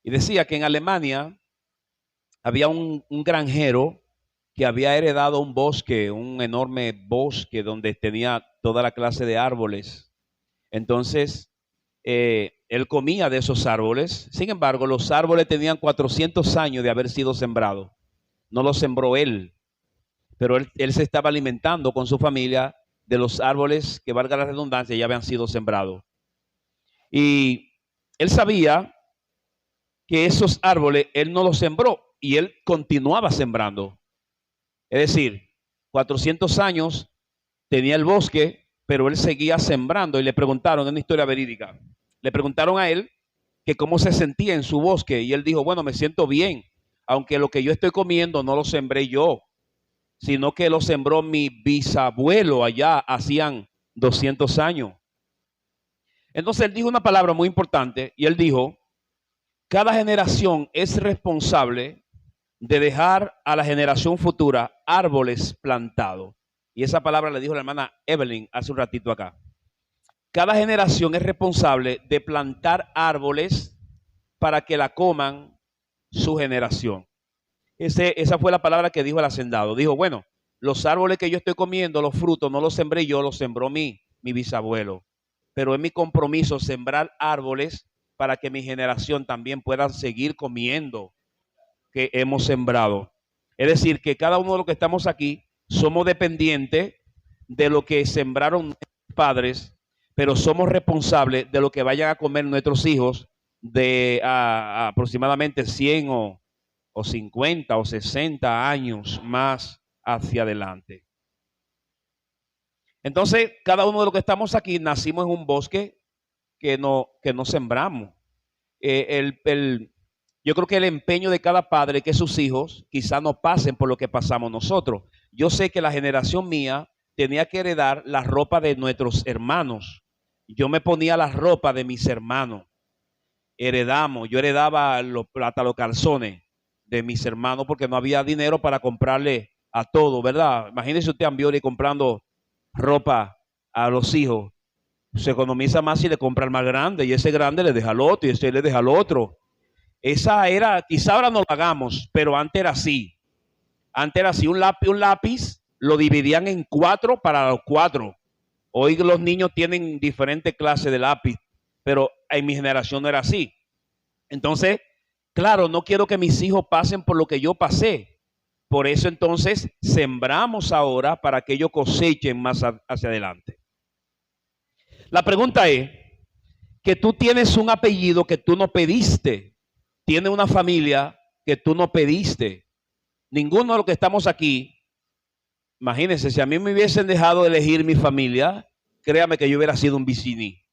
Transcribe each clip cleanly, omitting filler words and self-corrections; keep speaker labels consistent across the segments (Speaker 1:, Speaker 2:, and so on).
Speaker 1: Y decía que en Alemania había un granjero que había heredado un bosque, un enorme bosque donde tenía toda la clase de árboles. Entonces, él comía de esos árboles. Sin embargo, los árboles tenían 400 años de haber sido sembrados. No los sembró él, pero él se estaba alimentando con su familia de los árboles que, valga la redundancia, ya habían sido sembrados. Y él sabía que esos árboles él no los sembró y él continuaba sembrando. Es decir, 400 años tenía el bosque, pero él seguía sembrando y le preguntaron, en una historia verídica, le preguntaron a él que cómo se sentía en su bosque y él dijo, bueno, me siento bien, aunque lo que yo estoy comiendo no lo sembré yo, sino que lo sembró mi bisabuelo allá hacían 200 años. Entonces él dijo una palabra muy importante y él dijo, cada generación es responsable de dejar a la generación futura árboles plantados. Y esa palabra le dijo la hermana Evelyn hace un ratito acá. Cada generación es responsable de plantar árboles para que la coman su generación. Esa fue la palabra que dijo el hacendado. Dijo, bueno, los árboles que yo estoy comiendo, los frutos, no los sembré yo, los sembró mi bisabuelo. Pero es mi compromiso sembrar árboles para que mi generación también pueda seguir comiendo que hemos sembrado. Es decir, que cada uno de los que estamos aquí somos dependientes de lo que sembraron nuestros padres, pero somos responsables de lo que vayan a comer nuestros hijos de aproximadamente 100 o 50 o 60 años más hacia adelante. Entonces, cada uno de los que estamos aquí nacimos en un bosque que no sembramos. Yo creo que el empeño de cada padre es que sus hijos quizá no pasen por lo que pasamos nosotros. Yo sé que la generación mía tenía que heredar la ropa de nuestros hermanos. Yo me ponía la ropa de mis hermanos. Yo heredaba hasta los calzones de mis hermanos porque no había dinero para comprarle a todo, ¿verdad? Imagínese usted a Ambiori comprando ropa a los hijos. Se economiza más si le compra el más grande y ese grande le deja al otro y ese le deja al otro. Esa era, quizá ahora no lo hagamos, pero antes era así. Antes era así, un lápiz lo dividían en 4 para los 4. Hoy los niños tienen diferentes clases de lápiz, pero en mi generación no era así. Entonces, claro, no quiero que mis hijos pasen por lo que yo pasé. Por eso entonces sembramos ahora para que ellos cosechen más hacia adelante. La pregunta es que tú tienes un apellido que tú no pediste, tienes una familia que tú no pediste. Ninguno de los que estamos aquí, imagínense, si a mí me hubiesen dejado elegir mi familia, créame que yo hubiera sido un Vicini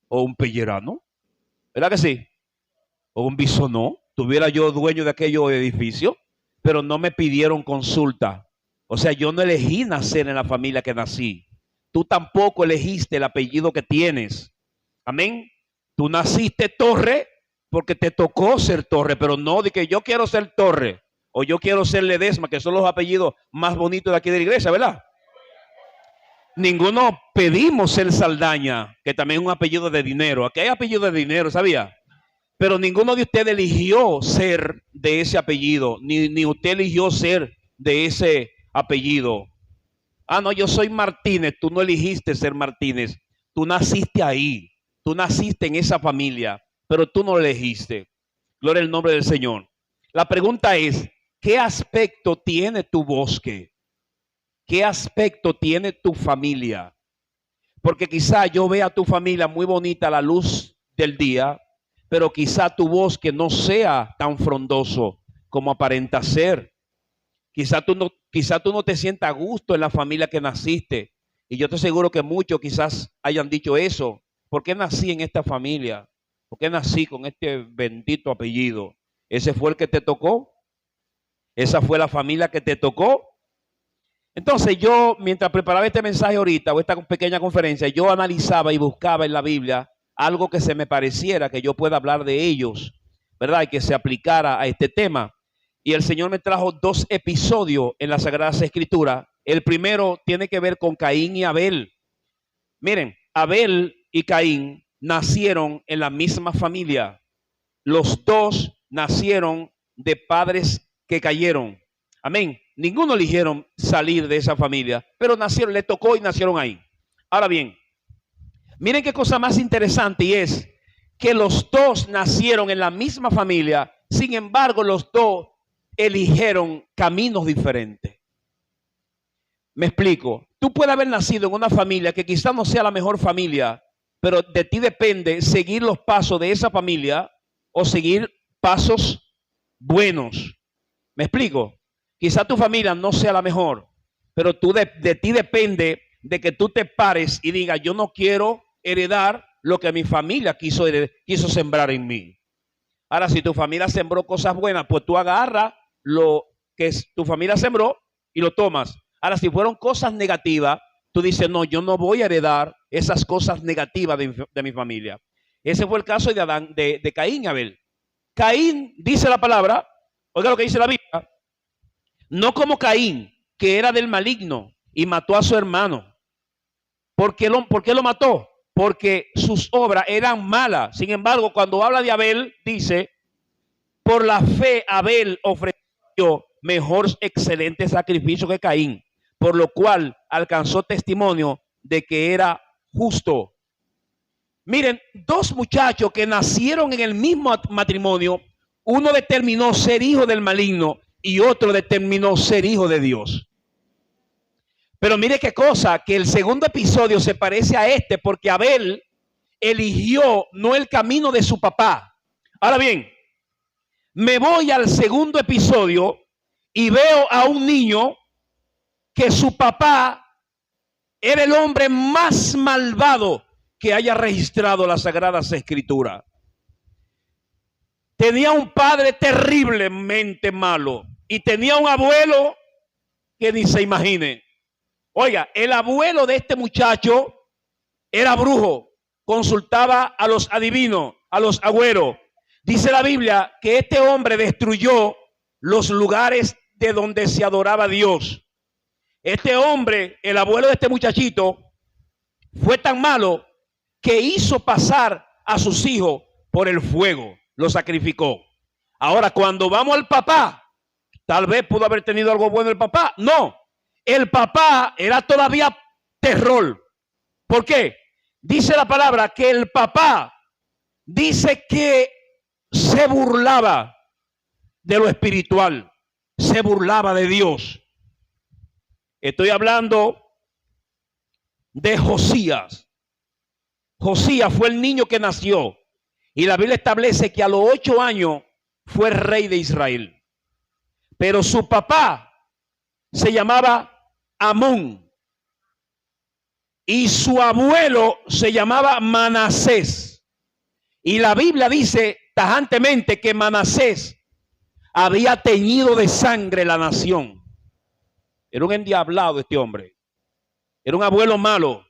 Speaker 1: o un Pellerano, ¿verdad que sí? O un Bisonó, tuviera yo dueño de aquellos edificios, pero no me pidieron consulta. O sea, yo no elegí nacer en la familia que nací. Tú tampoco elegiste el apellido que tienes. Amén. Tú naciste Torre porque te tocó ser Torre, pero no de que yo quiero ser Torre o yo quiero ser Ledesma, que son los apellidos más bonitos de aquí de la iglesia, ¿verdad? Ninguno pedimos ser Saldaña, que también es un apellido de dinero. Aquí hay apellido de dinero, ¿sabía? Pero ninguno de ustedes eligió ser de ese apellido, ni usted eligió ser de ese apellido. Ah, no, yo soy Martínez, tú no elegiste ser Martínez, tú naciste ahí, tú naciste en esa familia, pero tú no elegiste. Gloria al nombre del Señor. La pregunta es, ¿qué aspecto tiene tu bosque? ¿Qué aspecto tiene tu familia? Porque quizá yo vea a tu familia muy bonita a la luz del día, pero quizá tu bosque no sea tan frondoso como aparenta ser. Quizá tú no te sientas a gusto en la familia que naciste. Y yo estoy seguro que muchos quizás hayan dicho eso. ¿Por qué nací en esta familia? ¿Por qué nací con este bendito apellido? ¿Ese fue el que te tocó? ¿Esa fue la familia que te tocó? Entonces yo, mientras preparaba este mensaje ahorita o esta pequeña conferencia, yo analizaba y buscaba en la Biblia algo que se me pareciera que yo pueda hablar de ellos, ¿verdad? Y que se aplicara a este tema. Y el Señor me trajo 2 episodios en las Sagradas Escrituras. El primero tiene que ver con Caín y Abel. Miren, Abel y Caín nacieron en la misma familia. los dos nacieron de padres que cayeron. Amén. Ninguno eligieron salir de esa familia, pero nacieron, le tocó y nacieron ahí. Ahora bien, miren qué cosa más interesante, y es que los dos nacieron en la misma familia, sin embargo, los dos eligieron caminos diferentes. Me explico. Tú puedes haber nacido en una familia que quizás no sea la mejor familia, pero de ti depende seguir los pasos de esa familia o seguir pasos buenos. ¿Me explico? Quizás tu familia no sea la mejor, pero de ti depende de que tú te pares y digas, yo no quiero heredar lo que mi familia quiso sembrar en mí. Ahora, si tu familia sembró cosas buenas, pues tú agarras lo que tu familia sembró y lo tomas. Ahora, si fueron cosas negativas, tú dices, no, yo no voy a heredar esas cosas negativas de mi familia. Ese fue el caso de Adán, de Caín y Abel. Caín, dice la palabra, oiga lo que dice la Biblia, no como Caín, que era del maligno y mató a su hermano. ¿Por qué lo mató? Porque sus obras eran malas. Sin embargo, cuando habla de Abel, dice, por la fe Abel ofreció mejor excelente sacrificio que Caín, por lo cual alcanzó testimonio de que era justo. Miren, dos muchachos que nacieron en el mismo matrimonio, uno determinó ser hijo del maligno y otro determinó ser hijo de Dios. Pero mire qué cosa, que el segundo episodio se parece a este porque Abel eligió no el camino de su papá. Ahora bien, me voy al segundo episodio y veo a un niño que su papá era el hombre más malvado que haya registrado las Sagradas Escrituras. Tenía un padre terriblemente malo y tenía un abuelo que ni se imagine. Oiga, el abuelo de este muchacho era brujo, consultaba a los adivinos, a los agüeros. Dice la Biblia que este hombre destruyó los lugares de donde se adoraba a Dios. Este hombre, el abuelo de este muchachito, fue tan malo que hizo pasar a sus hijos por el fuego, lo sacrificó. Ahora, cuando vamos al papá, tal vez pudo haber tenido algo bueno el papá. No, el papá era todavía terror. ¿Por qué? Dice la palabra que el papá dice que se burlaba de lo espiritual, se burlaba de Dios. Estoy hablando de Josías. Josías fue el niño que nació y la Biblia establece que a los 8 años fue rey de Israel. Pero su papá se llamaba Amón y su abuelo se llamaba Manasés. Y la Biblia dice tajantemente que Manasés había teñido de sangre la nación. Era un endiablado este hombre. Era un abuelo malo.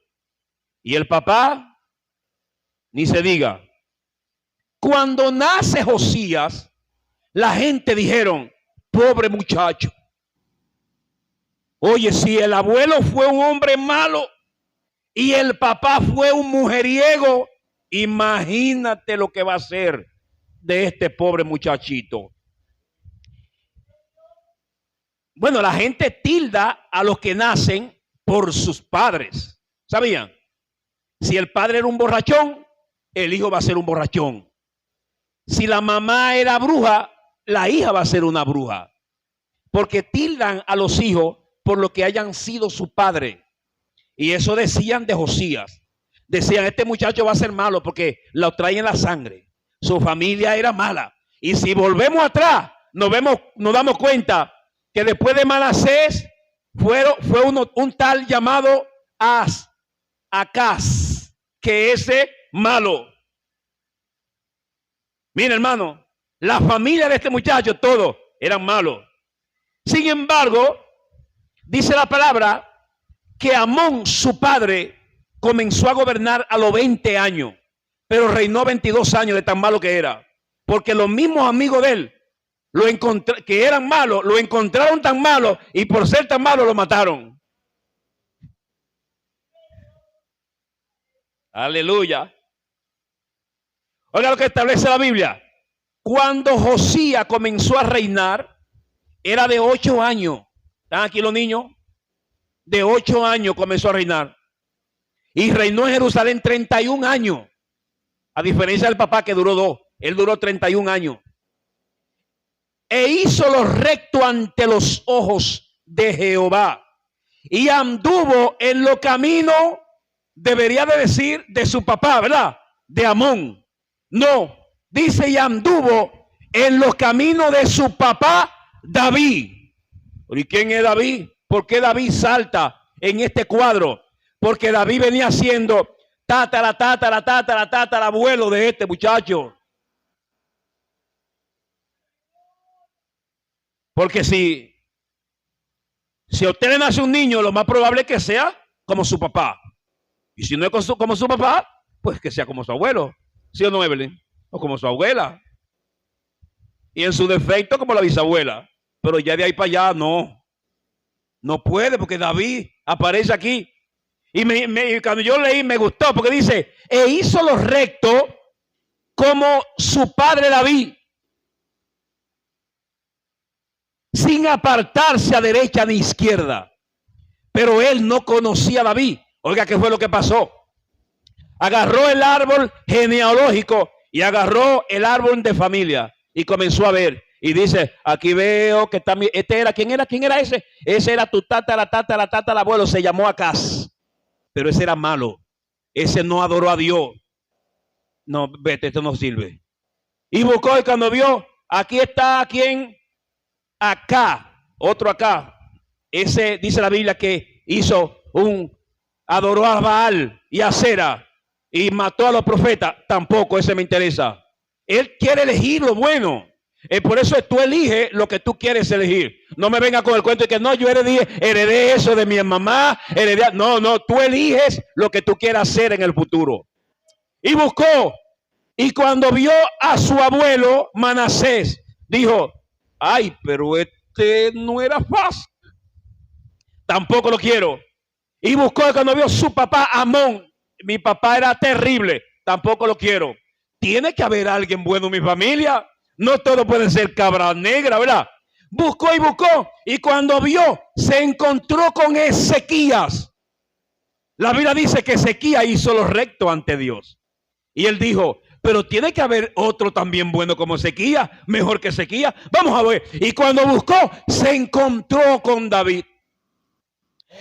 Speaker 1: Y el papá, ni se diga. Cuando nace Josías, la gente dijeron, pobre muchacho. Oye, si el abuelo fue un hombre malo y el papá fue un mujeriego, imagínate lo que va a ser de este pobre muchachito. Bueno, la gente tilda a los que nacen por sus padres. ¿Sabían? Si el padre era un borrachón, el hijo va a ser un borrachón. Si la mamá era bruja, la hija va a ser una bruja. Porque tildan a los hijos por lo que hayan sido su padre. Y eso decían de Josías. Decían, este muchacho va a ser malo porque lo trae en la sangre. Su familia era mala. Y si volvemos atrás, nos damos cuenta que después de Manasés fue un tal llamado Acaz, que ese malo. Mira, hermano, la familia de este muchacho, todos eran malos. Sin embargo, dice la palabra que Amón, su padre, comenzó a gobernar a los 20 años, pero reinó 22 años de tan malo que era. Porque los mismos amigos de él, que eran malos, lo encontraron tan malo y por ser tan malo lo mataron. Aleluya. Oiga lo que establece la Biblia. Cuando Josías comenzó a reinar, era de 8 años. ¿Están aquí los niños? De 8 años comenzó a reinar. Y reinó en Jerusalén 31 años. A diferencia del papá que duró 2. Él duró 31 años. E hizo lo recto ante los ojos de Jehová. Y anduvo en los caminos, debería de decir, de su papá, ¿verdad? De Amón. No, dice y anduvo en los caminos de su papá David. ¿Y quién es David? ¿Por qué David salta en este cuadro? Porque David venía siendo tatarabuelo de este muchacho. Porque si a usted le nace un niño, lo más probable es que sea como su papá. Y si no es como su papá, pues que sea como su abuelo. ¿Sí o no, Evelyn? O como su abuela. Y en su defecto como la bisabuela. Pero ya de ahí para allá no. No puede, porque David aparece aquí. Y cuando yo leí me gustó, porque dice, e hizo lo recto como su padre David, sin apartarse a derecha ni izquierda. Pero él no conocía a David. Oiga, ¿qué fue lo que pasó? Agarró el árbol genealógico y agarró el árbol de familia y comenzó a ver. Y dice, aquí veo que también, ¿quién era ese? Ese era tu tatarabuelo, se llamó Acaz. Pero ese era malo. Ese no adoró a Dios. No, vete, esto no sirve. Y buscó y cuando vio, aquí está, ¿quién? Acá, otro acá. Ese dice la Biblia que adoró a Baal y a Sera y mató a los profetas. Tampoco ese me interesa. Él quiere elegir lo bueno. Por eso tú eliges lo que tú quieres elegir. No me venga con el cuento de que no, yo heredé eso de mi mamá. No, tú eliges lo que tú quieras hacer en el futuro. Y buscó. Y cuando vio a su abuelo Manasés, dijo, ay, pero este no era fácil. Tampoco lo quiero. Y buscó cuando vio a su papá Amón. Mi papá era terrible. Tampoco lo quiero. Tiene que haber alguien bueno en mi familia. No todo puede ser cabra negra, ¿verdad? Buscó y buscó. Y cuando vio, se encontró con Ezequías. La Biblia dice que Ezequías hizo lo recto ante Dios. Y él dijo, pero tiene que haber otro también bueno como Ezequías, mejor que Ezequías. Vamos a ver. Y cuando buscó, se encontró con David.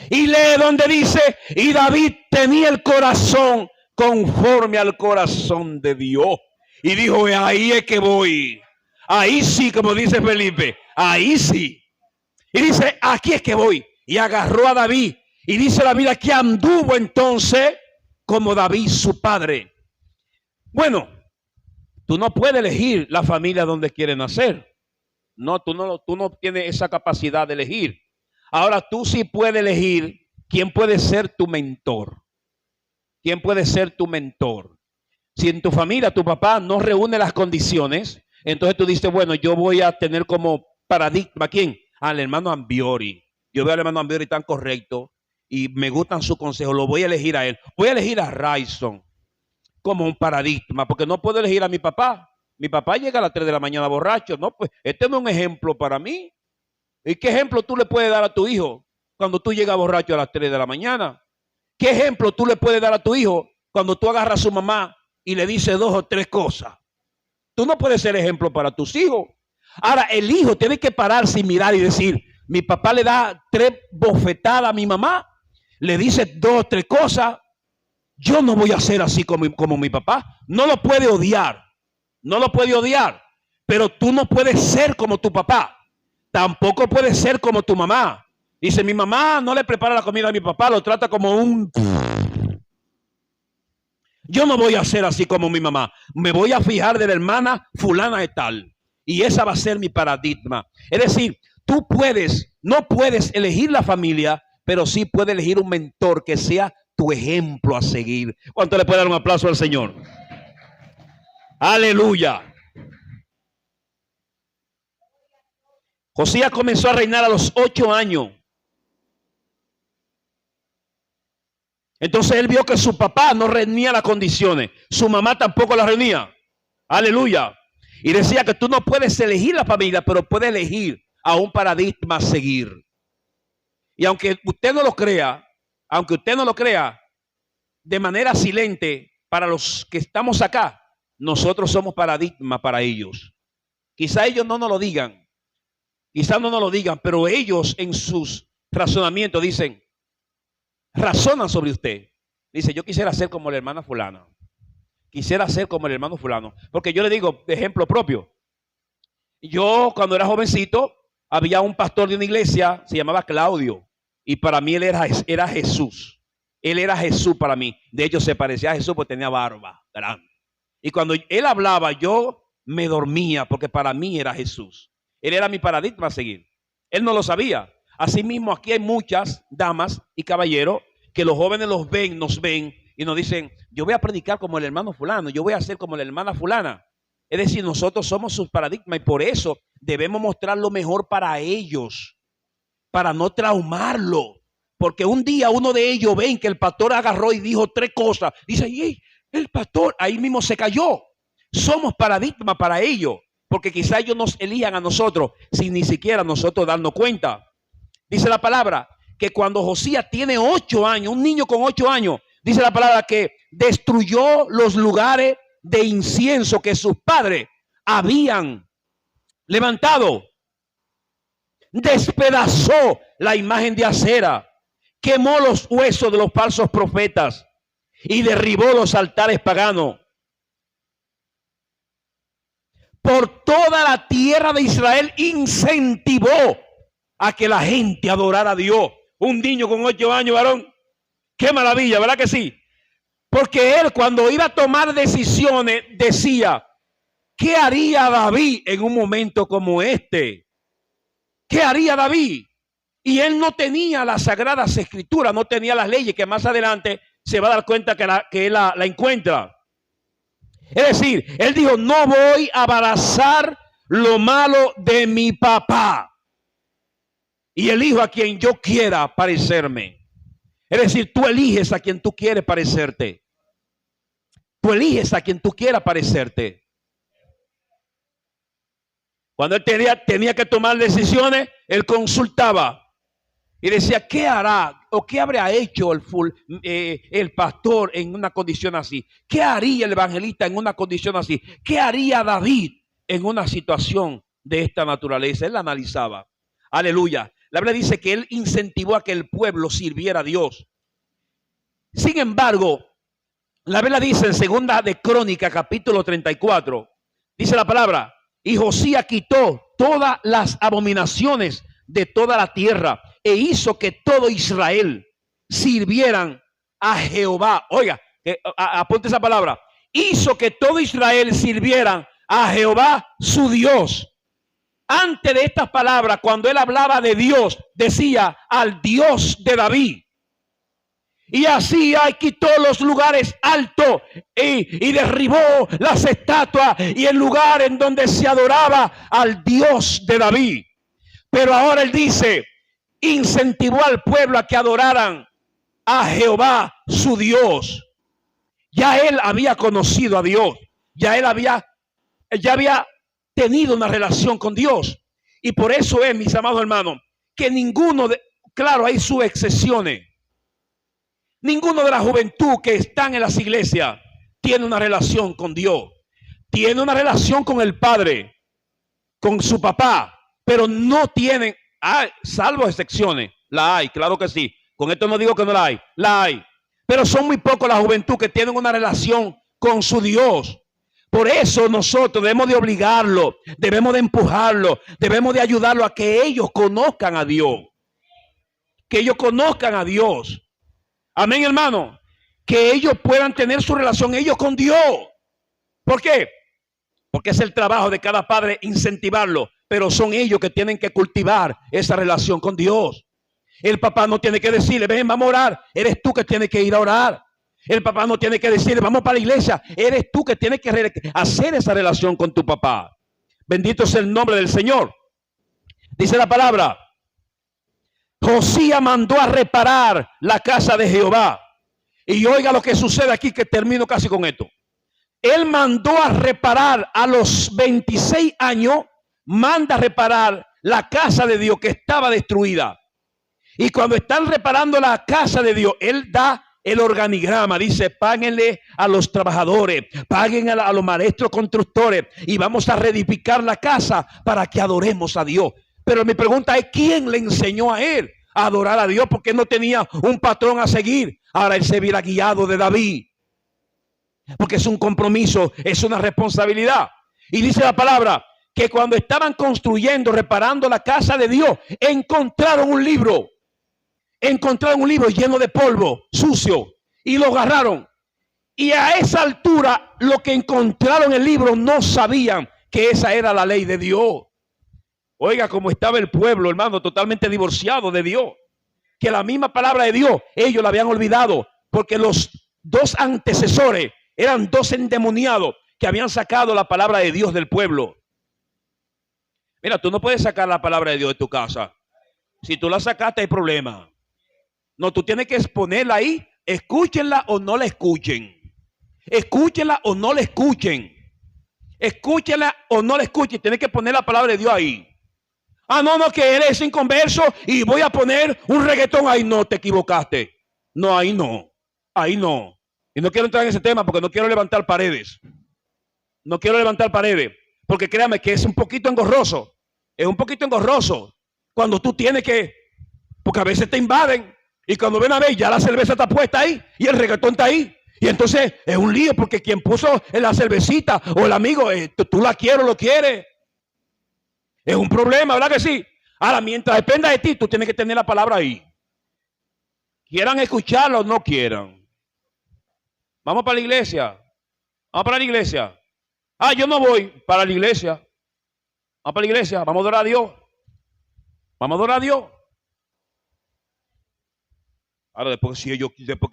Speaker 1: Y lee donde dice, y David tenía el corazón conforme al corazón de Dios. Y dijo, ahí es que voy. Ahí sí, como dice Felipe, ahí sí. Y dice, aquí es que voy. Y agarró a David. Y dice la Biblia que anduvo entonces como David su padre. Bueno, tú no puedes elegir la familia donde quieres nacer. No, tú no tienes esa capacidad de elegir. Ahora tú sí puedes elegir quién puede ser tu mentor. ¿Quién puede ser tu mentor? Si en tu familia tu papá no reúne las condiciones, entonces tú dices, bueno, yo voy a tener como paradigma, ¿a quién? Al hermano Ambiori. Yo veo al hermano Ambiori tan correcto y me gustan sus consejos, lo voy a elegir a él. Voy a elegir a Rayson como un paradigma, porque no puedo elegir a mi papá. Mi papá llega a las 3 de la mañana borracho. No, pues este no es un ejemplo para mí. ¿Y qué ejemplo tú le puedes dar a tu hijo cuando tú llegas borracho a las 3 de la mañana? ¿Qué ejemplo tú le puedes dar a tu hijo cuando tú agarras a su mamá y le dices 2 o 3 cosas? Tú no puedes ser ejemplo para tus hijos. Ahora, el hijo tiene que pararse y mirar y decir, mi papá le da 3 bofetadas a mi mamá, le dice 2 o 3 cosas, yo no voy a ser así como mi papá. No lo puede odiar, pero tú no puedes ser como tu papá. Tampoco puedes ser como tu mamá. Dice, mi mamá no le prepara la comida a mi papá, lo trata como un... Yo no voy a ser así como mi mamá. Me voy a fijar de la hermana fulana de tal. Y esa va a ser mi paradigma. Es decir, no puedes elegir la familia, pero sí puedes elegir un mentor que sea tu ejemplo a seguir. ¿Cuánto le puede dar un aplauso al Señor? Aleluya. Josías comenzó a reinar a los 8 años. Entonces él vio que su papá no reunía las condiciones. Su mamá tampoco las reunía. Aleluya. Y decía que tú no puedes elegir la familia, pero puedes elegir a un paradigma a seguir. Y aunque usted no lo crea, de manera silente, para los que estamos acá, nosotros somos paradigma para ellos. Quizá ellos no nos lo digan, pero ellos en sus razonamientos razonan sobre usted. Dice, yo quisiera ser como la hermana fulana. Porque yo le digo, de ejemplo propio. Yo cuando era jovencito, había un pastor de una iglesia, se llamaba Claudio. Y para mí él era Jesús. Él era Jesús para mí. De hecho, se parecía a Jesús porque tenía barba grande. Y cuando él hablaba, yo me dormía porque para mí era Jesús. Él era mi paradigma a seguir. Él no lo sabía. Asimismo, aquí hay muchas damas y caballeros que los jóvenes nos ven y nos dicen, yo voy a predicar como el hermano fulano, yo voy a ser como la hermana fulana. Es decir, nosotros somos sus paradigmas y por eso debemos mostrar lo mejor para ellos, para no traumarlo. Porque un día uno de ellos ven que el pastor agarró y dijo 3 cosas. Dice, ¡ey! El pastor ahí mismo se cayó. Somos paradigma para ellos. Porque quizá ellos nos elijan a nosotros sin ni siquiera nosotros darnos cuenta. Dice la palabra que cuando Josías tiene 8 años, un niño con 8 años, dice la palabra que destruyó los lugares de incienso que sus padres habían levantado. Despedazó la imagen de acera, quemó los huesos de los falsos profetas y derribó los altares paganos. Por toda la tierra de Israel incentivó a que la gente adorara a Dios. Un niño con 8 años, varón. Qué maravilla, ¿verdad que sí? Porque él cuando iba a tomar decisiones decía, ¿qué haría David en un momento como este? ¿Qué haría David? Y él no tenía las sagradas escrituras, no tenía las leyes que más adelante se va a dar cuenta que él la encuentra. Es decir, él dijo, no voy a abrazar lo malo de mi papá y elijo a quien yo quiera parecerme. Es decir, tú eliges a quien tú quieres parecerte. Tú eliges a quien tú quieras parecerte. Cuando él tenía que tomar decisiones, él consultaba y decía, ¿qué hará o qué habría hecho el pastor en una condición así? ¿Qué haría el evangelista en una condición así? ¿Qué haría David en una situación de esta naturaleza? Él la analizaba. Aleluya. La Biblia dice que él incentivó a que el pueblo sirviera a Dios. Sin embargo, la Biblia dice en Segunda de Crónicas, capítulo 34, dice la palabra, y Josías quitó todas las abominaciones de toda la tierra e hizo que todo Israel sirvieran a Jehová. Oiga, apunte esa palabra. Hizo que todo Israel sirvieran a Jehová su Dios. Antes de estas palabras, cuando él hablaba de Dios, decía al Dios de David. Y así quitó los lugares altos y derribó las estatuas y el lugar en donde se adoraba al Dios de David. Pero ahora él dice, incentivó al pueblo a que adoraran a Jehová su Dios. Ya él había conocido a Dios. Ya había tenido una relación con Dios. Y por eso es, mis amados hermanos, que claro, hay sus excepciones. Ninguno de la juventud que están en las iglesias tiene una relación con Dios. Tiene una relación con el Padre, con su papá, pero no tienen, salvo excepciones, la hay, claro que sí. Con esto no digo que no la hay. Pero son muy pocos la juventud que tienen una relación con su Dios. Por eso nosotros debemos de obligarlo, debemos de empujarlo, debemos de ayudarlo a que ellos conozcan a Dios. Que ellos conozcan a Dios. Amén, hermano. Que ellos puedan tener su relación ellos con Dios. ¿Por qué? Porque es el trabajo de cada padre incentivarlo. Pero son ellos que tienen que cultivar esa relación con Dios. El papá no tiene que decirle, ven, vamos a orar. Eres tú que tienes que ir a orar. El papá no tiene que decirle, vamos para la iglesia. Eres tú que tienes que hacer esa relación con tu papá. Bendito sea el nombre del Señor. Dice la palabra. Josías mandó a reparar la casa de Jehová. Y oiga lo que sucede aquí, que termino casi con esto. Él mandó a reparar a los 26 años, manda a reparar la casa de Dios que estaba destruida. Y cuando están reparando la casa de Dios, él da el organigrama, dice: páguenle a los trabajadores, paguen a los maestros constructores y vamos a reedificar la casa para que adoremos a Dios. Pero mi pregunta es: ¿quién le enseñó a él a adorar a Dios? Porque él no tenía un patrón a seguir. Ahora él se viera guiado de David, porque es un compromiso, es una responsabilidad. Y dice la palabra que cuando estaban construyendo, reparando la casa de Dios, encontraron un libro lleno de polvo, sucio, y lo agarraron. Y a esa altura, lo que encontraron en el libro, no sabían que esa era la ley de Dios. Oiga cómo estaba el pueblo, hermano, totalmente divorciado de Dios. Que la misma palabra de Dios, ellos la habían olvidado, porque los dos antecesores eran dos endemoniados que habían sacado la palabra de Dios del pueblo. Mira, tú no puedes sacar la palabra de Dios de tu casa. Si tú la sacaste, hay problema. No, tú tienes que exponerla ahí. Escúchenla o no la escuchen. Escúchenla o no la escuchen. Escúchenla o no la escuchen. Tienes que poner la palabra de Dios ahí. Ah, no, que eres inconverso y voy a poner un reggaetón ahí. No, te equivocaste. No, ahí no. Ahí no. Y no quiero entrar en ese tema porque no quiero levantar paredes. No quiero levantar paredes. Porque créame que es un poquito engorroso. Es un poquito engorroso. Cuando tú tienes que... Porque a veces te invaden. Y cuando ven a ver, ya la cerveza está puesta ahí. Y el reggaetón está ahí. Y entonces es un lío porque quien puso la cervecita o el amigo, tú la quieres o lo quieres. Es un problema, ¿verdad que sí? Ahora, mientras dependa de ti, tú tienes que tener la palabra ahí. Quieran escucharlo o no quieran. Vamos para la iglesia. Vamos para la iglesia. Ah, yo no voy para la iglesia. Vamos para la iglesia. Vamos a adorar a Dios. Vamos a adorar a Dios. Ahora, después que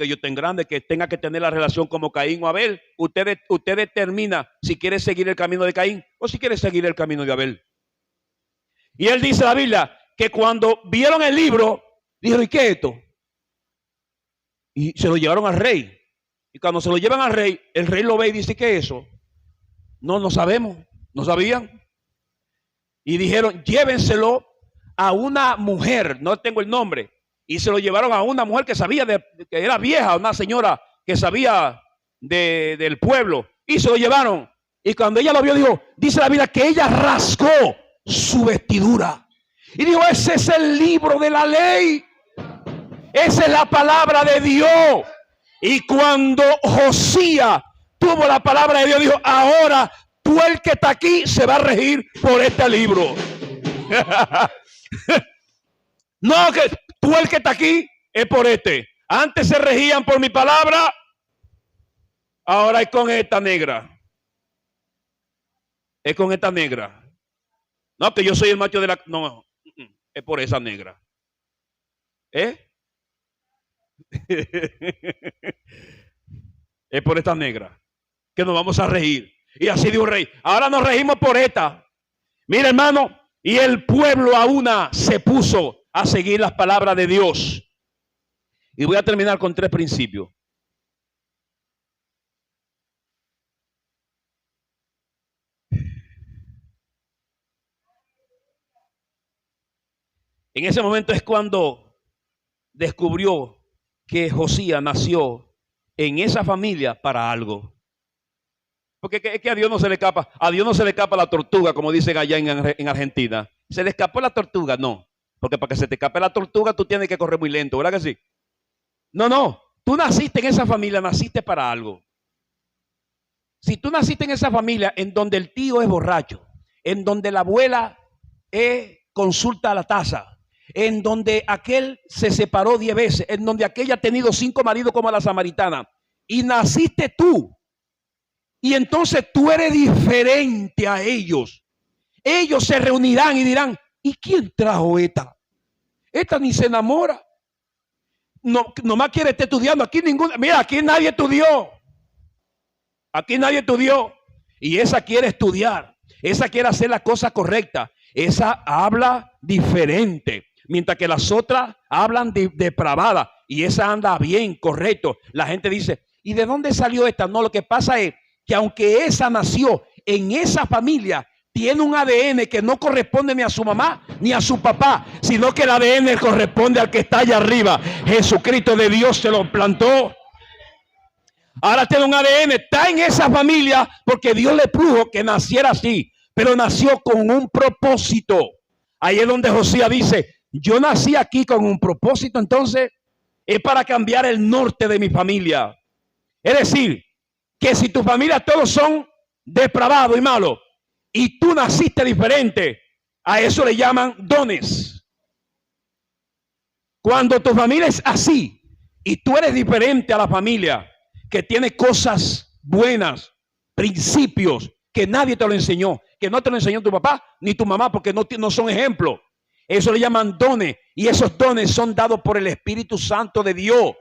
Speaker 1: yo esté grande, que tenga que tener la relación como Caín o Abel, usted determina si quiere seguir el camino de Caín o si quiere seguir el camino de Abel. Y él dice en la Biblia que cuando vieron el libro, dijeron: ¿y qué es esto? Y se lo llevaron al rey. Y cuando se lo llevan al rey, el rey lo ve y dice: ¿qué es eso? No sabemos, no sabían. Y dijeron: llévenselo a una mujer, no tengo el nombre. Y se lo llevaron a una mujer que sabía, que era vieja, una señora que sabía del pueblo. Y se lo llevaron. Y cuando ella lo vio, dice la Biblia que ella rasgó su vestidura. Y dijo: ese es el libro de la ley. Esa es la palabra de Dios. Y cuando Josías tuvo la palabra de Dios, dijo: ahora tú, el que está aquí, se va a regir por este libro. No, que tú, el que está aquí, es por este. Antes se regían por mi palabra, ahora es con esta negra. Es con esta negra. No, que yo soy el macho de la... No, es por esa negra. Es por esta negra que nos vamos a regir. Y así dijo un rey: ahora nos regimos por esta. Mira, hermano, y el pueblo a una se puso a seguir las palabras de Dios. Y voy a terminar con 3 principios. En ese momento es cuando descubrió que Josías nació en esa familia para algo. Porque es que a Dios no se le escapa. A Dios no se le escapa la tortuga, como dicen allá en Argentina. ¿Se le escapó la tortuga? No. Porque para que se te escape la tortuga, tú tienes que correr muy lento, ¿verdad que sí? No. Tú naciste en esa familia, naciste para algo. Si tú naciste en esa familia en donde el tío es borracho, en donde la abuela consulta a la taza, en donde aquel se separó 10 veces, en donde aquella ha tenido 5 maridos como la samaritana, y naciste tú, y entonces tú eres diferente a ellos. Ellos se reunirán y dirán: ¿y quién trajo esta? Esta ni se enamora. No, nomás quiere estar estudiando. Aquí mira, aquí nadie estudió. Aquí nadie estudió. Y esa quiere estudiar. Esa quiere hacer las cosas correctas. Esa habla diferente. Mientras que las otras hablan depravada. Y esa anda bien, correcto. La gente dice: ¿y de dónde salió esta? No, lo que pasa es
Speaker 2: que aunque esa nació en esa familia, tiene un ADN que no corresponde ni a su mamá ni a su papá, sino que el ADN corresponde al que está allá arriba. Jesucristo de Dios se lo plantó. Ahora tiene un ADN, está en esa familia porque Dios le puso que naciera así, pero nació con un propósito. Ahí es donde Josías dice, yo nací aquí con un propósito, entonces es para cambiar el norte de mi familia. Es decir, que si tu familia todos son depravados y malos, y tú naciste diferente, a eso le llaman dones. Cuando tu familia es así, y tú eres diferente a la familia, que tiene cosas buenas, principios, que nadie te lo enseñó, que no te lo enseñó tu papá ni tu mamá, porque no son ejemplos. Eso le llaman dones, y esos dones son dados por el Espíritu Santo de Dios.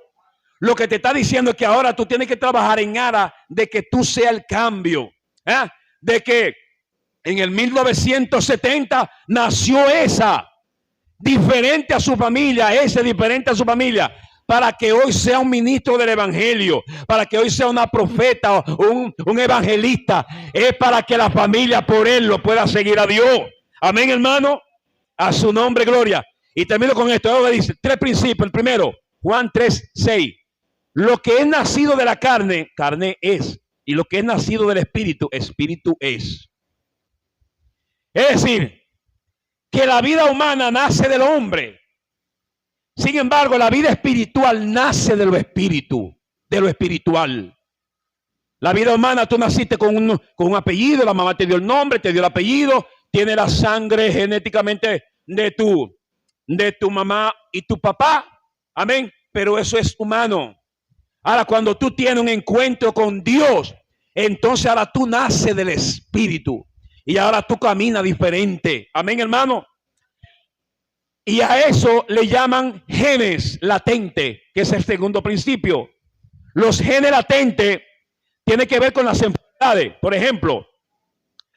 Speaker 2: Lo que te está diciendo es que ahora tú tienes que trabajar en aras de que tú seas el cambio. De que en el 1970 nació esa, diferente a su familia, ese diferente a su familia, para que hoy sea un ministro del evangelio, para que hoy sea una profeta, un evangelista, es para que la familia por él lo pueda seguir a Dios. Amén, hermano. A su nombre, gloria. Y termino con esto. Ahora dice 3 principios. El primero, Juan 3:6. Lo que es nacido de la carne, carne es. Y lo que es nacido del espíritu, espíritu es. Es decir, que la vida humana nace del hombre. Sin embargo, la vida espiritual nace de lo espíritu, de lo espiritual. La vida humana, tú naciste con un apellido, la mamá te dio el nombre, te dio el apellido, tiene la sangre genéticamente de tu mamá y tu papá. Amén. Pero eso es humano. Ahora, cuando tú tienes un encuentro con Dios, entonces ahora tú naces del espíritu. Y ahora tú caminas diferente. Amén, hermano. Y a eso le llaman genes latentes, que es el segundo principio. Los genes latentes tienen que ver con las enfermedades. Por ejemplo,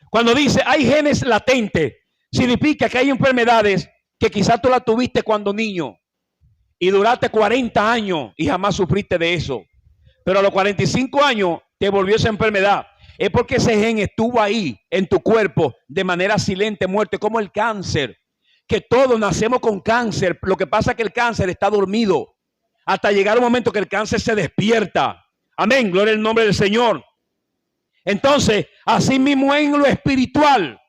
Speaker 2: cuando dice hay genes latentes, significa que hay enfermedades que quizás tú las tuviste cuando niño y duraste 40 años y jamás sufriste de eso. Pero a los 45 años te volvió esa enfermedad. Es porque ese gen estuvo ahí en tu cuerpo de manera silente, muerte, como el cáncer. Que todos nacemos con cáncer. Lo que pasa es que el cáncer está dormido hasta llegar un momento que el cáncer se despierta. Amén, gloria al nombre del Señor. Entonces, así mismo en lo espiritual,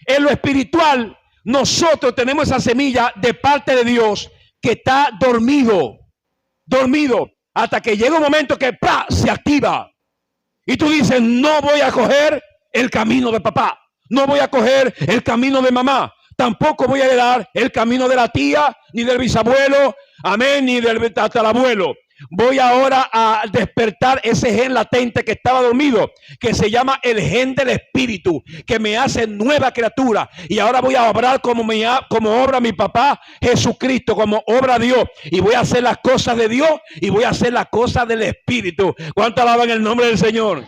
Speaker 2: en lo espiritual, nosotros tenemos esa semilla de parte de Dios que está dormido, hasta que llega un momento que ¡pah!, se activa. Y tú dices, no voy a coger el camino de papá, no voy a coger el camino de mamá, tampoco voy a heredar el camino de la tía, ni del bisabuelo, amén, ni del tatarabuelo. Voy ahora a despertar ese gen latente que estaba dormido, que se llama el gen del espíritu, que me hace nueva criatura. Y ahora voy a obrar como obra mi papá Jesucristo, como obra Dios. Y voy a hacer las cosas de Dios y voy a hacer las cosas del espíritu. ¿Cuánto alaban el nombre del Señor?